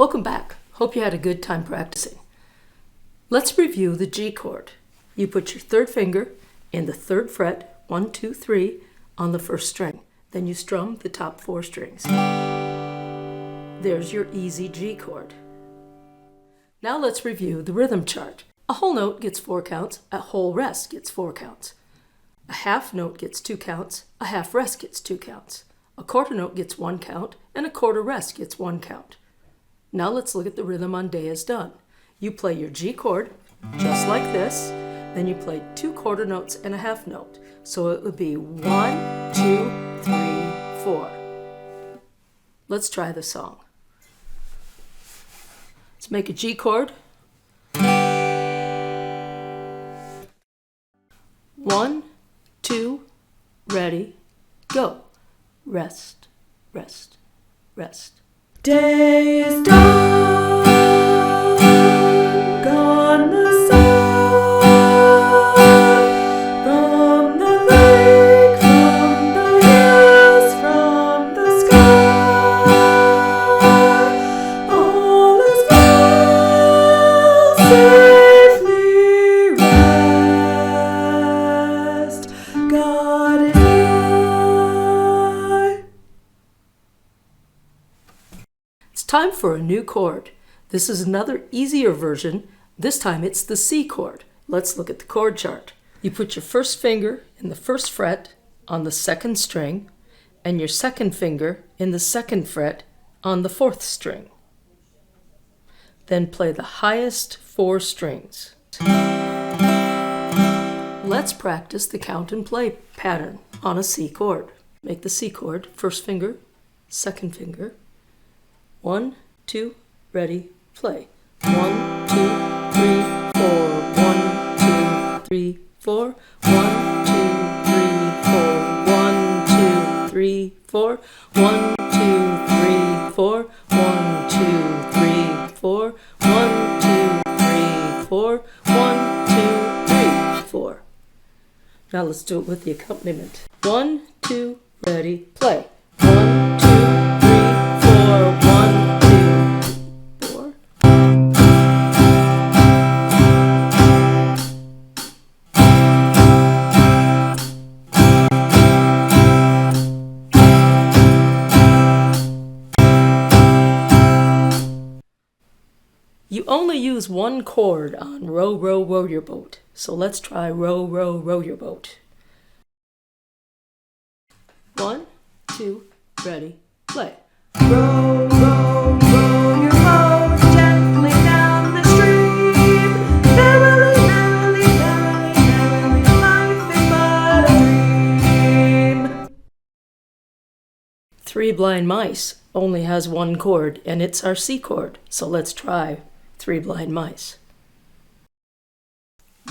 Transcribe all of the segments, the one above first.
Welcome back. Hope you had a good time practicing. Let's review the G chord. You put your third finger in the third fret, 1, 2, 3, on the first string. Then you strum the top 4 strings. There's your easy G chord. Now let's review the rhythm chart. A whole note gets 4 counts, a whole rest gets 4 counts. A half note gets 2 counts, a half rest gets 2 counts. A quarter note gets 1 count, and a quarter rest gets 1 count. Now let's look at the rhythm on Day Is Done. You play your G chord, just like this, then you play 2 quarter notes and a half note. So it would be 1, 2, 3, 4. Let's try the song. Let's make a G chord. 1, 2, ready, go. Rest, rest, rest. Day is done, gone the sun, from the lake, from the hills, from the sky. All is well, safely rest. God is nigh. It's time for a new chord. This is another easier version. This time it's the C chord. Let's look at the chord chart. You put your first finger in the first fret on the second string and your second finger in the second fret on the fourth string. Then play the highest 4 strings. Let's practice the count and play pattern on a C chord. Make the C chord, first finger, second finger. 1, 2, ready, play. 1, 2, 3, 4. 1, 2, 3, 4. 1, 2, 3, 4. 1, 2, 3, 4. 1, 2, 3, 4. 1, 2, 3, 4. 1, 2, 3, 4. 1, 2, 3, 4. Now let's do it with the accompaniment. 1, 2, ready, play. 1, 2, 3, 4. 1, 2, 4. You only use 1 chord on Row, Row, Row Your Boat. So let's try Row, Row, Row Your Boat. 1, 2, ready, play. Row, row, row your boat gently down the stream. Merrily, merrily, merrily, merrily, life is but a dream. 3 Blind Mice only has 1 chord, and it's our C chord. So let's try 3 Blind Mice.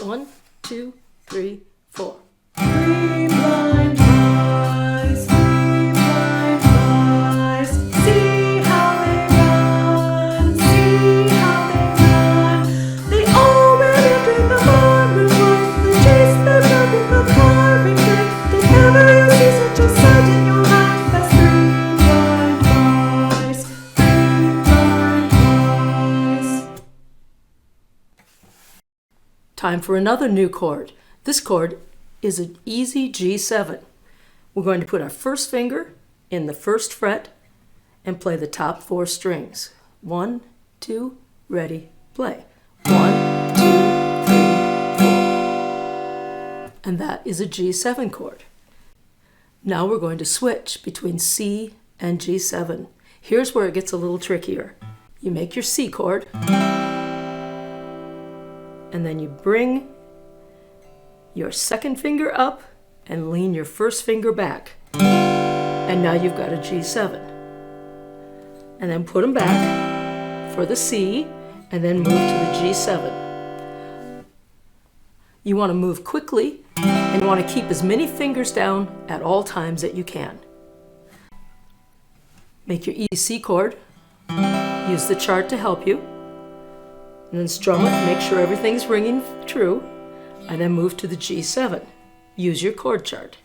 1, 2, 3, 4. 3 blind mice, 3 blind mice. See how they run, see how they run. They all ran into the barroom once. They chased them up in the carving knife. Did ever you see such a sight in your life as 3 blind mice, 3 blind mice. Time for another new chord. This chord is an easy G7. We're going to put our first finger in the first fret and play the top 4 strings. 1, 2, ready, play. 1, 2, 3, 4. And that is a G7 chord. Now we're going to switch between C and G7. Here's where it gets a little trickier. You make your C chord, and then you bring your second finger up and lean your first finger back. And now you've got a G7. And then put them back for the C, and then move to the G7. You want to move quickly, and you want to keep as many fingers down at all times that you can. Make your easy C chord. Use the chart to help you. And then strum it, make sure everything's ringing true. And then move to the G7. Use your chord chart.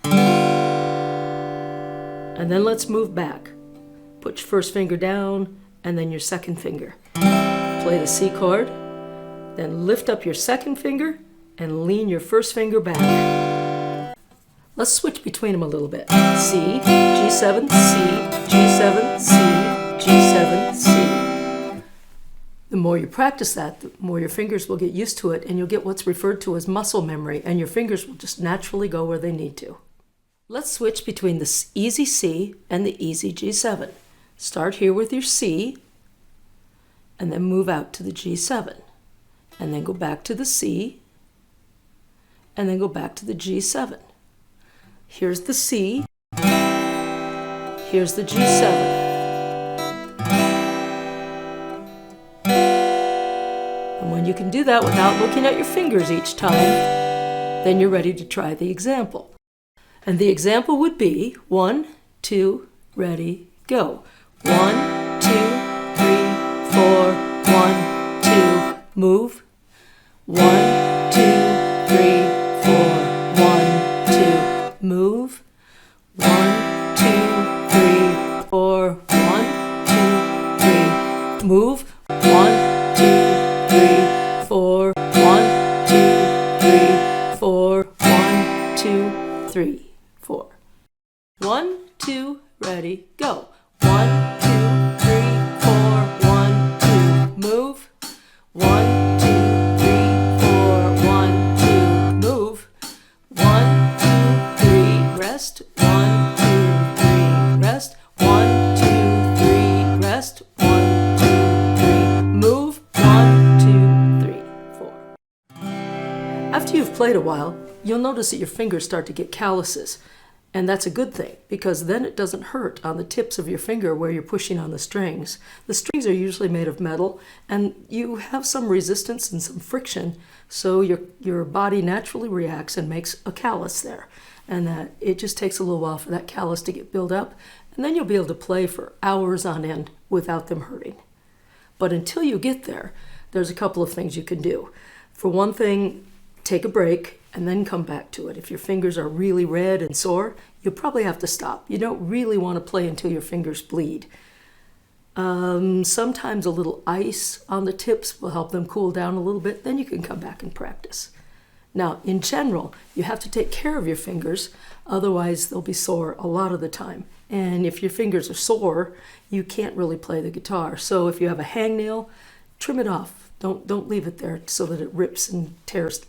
And then let's move back. Put your first finger down and then your second finger. Play the C chord, then lift up your second finger and lean your first finger back. Let's switch between them a little bit. C, G7, C, G7, C, G7, C. The more you practice that, the more your fingers will get used to it, and you'll get what's referred to as muscle memory, and your fingers will just naturally go where they need to. Let's switch between the easy C and the easy G7. Start here with your C, and then move out to the G7, and then go back to the C, and then go back to the G7. Here's the C, here's the G7. And when you can do that without looking at your fingers each time, then you're ready to try the example. And the example would be 1, 2, ready, go. 1, 2, 3, 4, 1, 2, move. 1, 2, 3, 4, 1, 2, move. 1, 2, 3, 4, 1, 2, 3, move. 1, 2, 3, 4, 1, 2, 3, 4, 1, 2, 3, 4. 1, 2, ready, go. 1, 2, 3, 4, 1, 2, move. 1, 2, 3, 4, 1, 2, move. 1, 2, 3, rest. 1, 2, 3, rest. 1, 2, 3, rest. 1, 2, 3, move. 1, 2, 3, 4. After you've played a while, you'll notice that your fingers start to get calluses. And that's a good thing, because then it doesn't hurt on the tips of your finger where you're pushing on the strings. The strings are usually made of metal, and you have some resistance and some friction, so your body naturally reacts and makes a callus there. And that it just takes a little while for that callus to get built up, and then you'll be able to play for hours on end without them hurting. But until you get there, there's a couple of things you can do. For one thing, take a break and then come back to it. If your fingers are really red and sore, you'll probably have to stop. You don't really want to play until your fingers bleed. Sometimes a little ice on the tips will help them cool down a little bit. Then you can come back and practice. Now, in general, you have to take care of your fingers, otherwise they'll be sore a lot of the time. And if your fingers are sore, you can't really play the guitar. So if you have a hangnail, trim it off. Don't leave it there so that it rips and tears.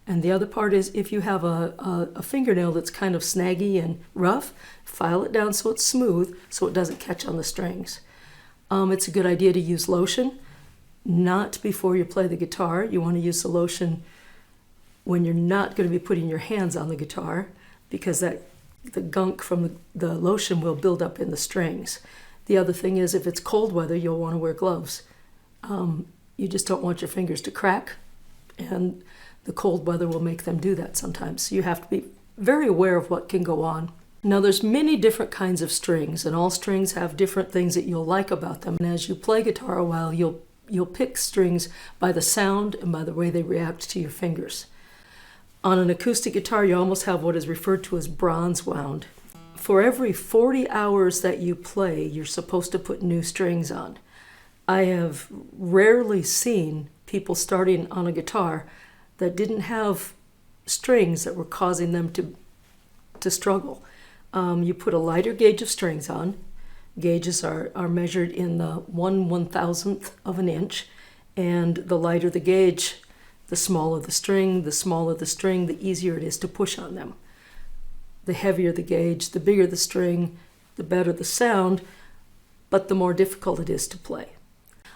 And the other part is, if you have a fingernail that's kind of snaggy and rough, file it down so it's smooth, so it doesn't catch on the strings. It's a good idea to use lotion, not before you play the guitar. You want to use the lotion when you're not going to be putting your hands on the guitar, because the gunk from the lotion will build up in the strings. The other thing is, if it's cold weather, you'll want to wear gloves. You just don't want your fingers to crack, and the cold weather will make them do that sometimes. So you have to be very aware of what can go on. Now, there's many different kinds of strings, and all strings have different things that you'll like about them. And as you play guitar a while, you'll pick strings by the sound and by the way they react to your fingers. On an acoustic guitar, you almost have what is referred to as bronze wound. For every 40 hours that you play, you're supposed to put new strings on. I have rarely seen people starting on a guitar that didn't have strings that were causing them to struggle. You put a lighter gauge of strings on. Gauges are measured in the 1/1000th of an inch, and the lighter the gauge, the smaller the string, the easier it is to push on them. The heavier the gauge, the bigger the string, the better the sound, but the more difficult it is to play.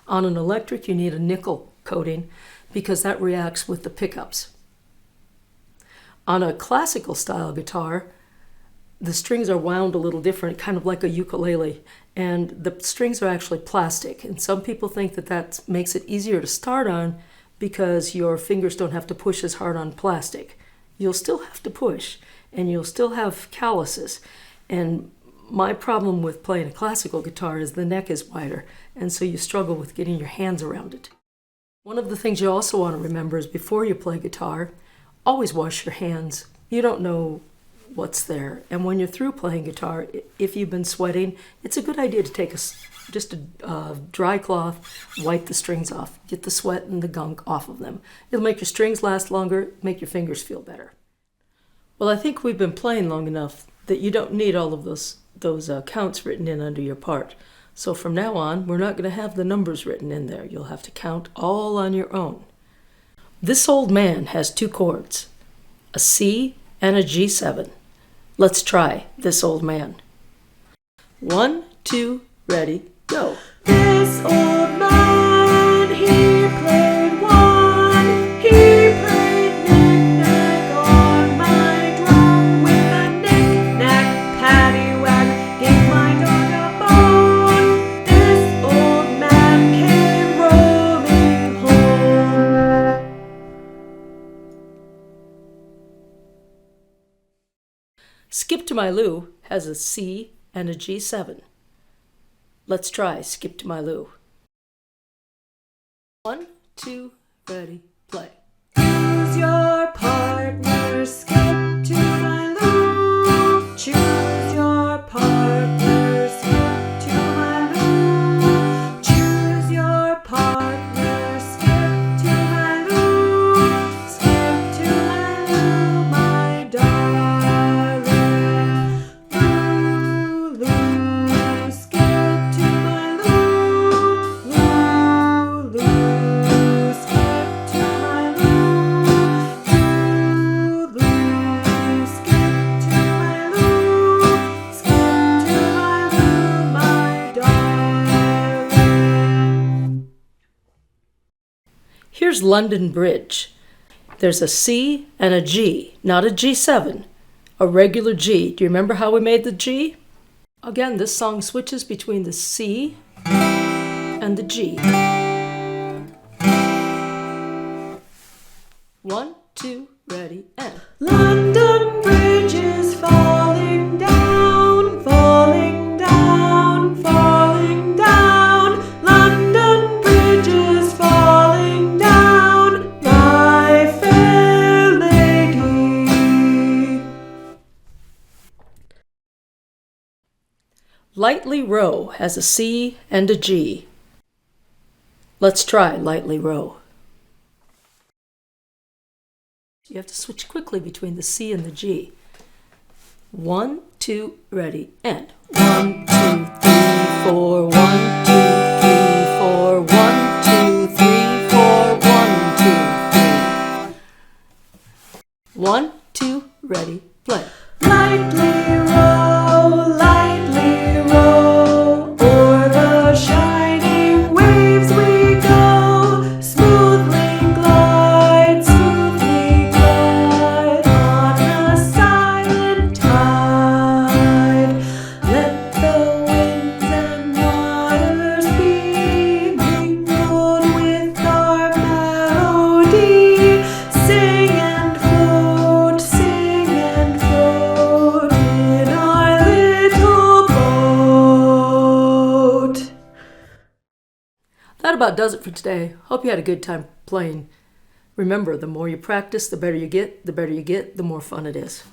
On an electric, you need a nickel coating, because that reacts with the pickups. On a classical style guitar, the strings are wound a little different, kind of like a ukulele, and the strings are actually plastic. And some people think that makes it easier to start on because your fingers don't have to push as hard on plastic. You'll still have to push, and you'll still have calluses. And my problem with playing a classical guitar is the neck is wider, and so you struggle with getting your hands around it. One of the things you also want to remember is, before you play guitar, always wash your hands. You don't know what's there. And when you're through playing guitar, if you've been sweating, it's a good idea to take just a dry cloth, wipe the strings off, get the sweat and the gunk off of them. It'll make your strings last longer, make your fingers feel better. Well, I think we've been playing long enough that you don't need all of those counts written in under your part. So from now on, we're not going to have the numbers written in there. You'll have to count all on your own. This old man has two chords, a C and a G7. Let's try This Old Man. 1, 2, ready, go. This old man, he played one. He played knick-knack on my drum with a knick-knack, paddywhack, gave my dog a bone. This old man came rolling home. Skip to My Lou has a C and a G7. Let's try Skip to My Lou. 1, 2, ready, play. Choose your partner, skip to my loo. Choose your partner, skip to my loo. Choose your partner, skip to my loo. Skip to my loo, my darling. Loo, loo, skip to my loo. Loo, loo, skip to my loo. Loo, loo, skip to my loo. Skip to my loo, my darling. Here's London Bridge. There's a C and a G, not a G7, a regular G. Do you remember how we made the G? Again, this song switches between the C and the G. 1, 2, ready, and. London Bridge is falling down, falling down, falling down. London Bridge is falling down, my fair lady. Lightly Row has a C and a G. Let's try Lightly Row. You have to switch quickly between the C and the G. 1, 2, ready, and. 1, 2, 3, 4, 1, 2, 3, 4, 1, 2, 3, 4, 1, 2, 3. 1, 2, ready, play. Lightly row, o'er the shining waves we go. Smoothly glide on a silent tide. Let the winds and waters be mingled with our melody. Sing and float in our little boat. That about does it for today. Hope you had a good time playing. Remember, the more you practice, the better you get. The better you get, the more fun it is.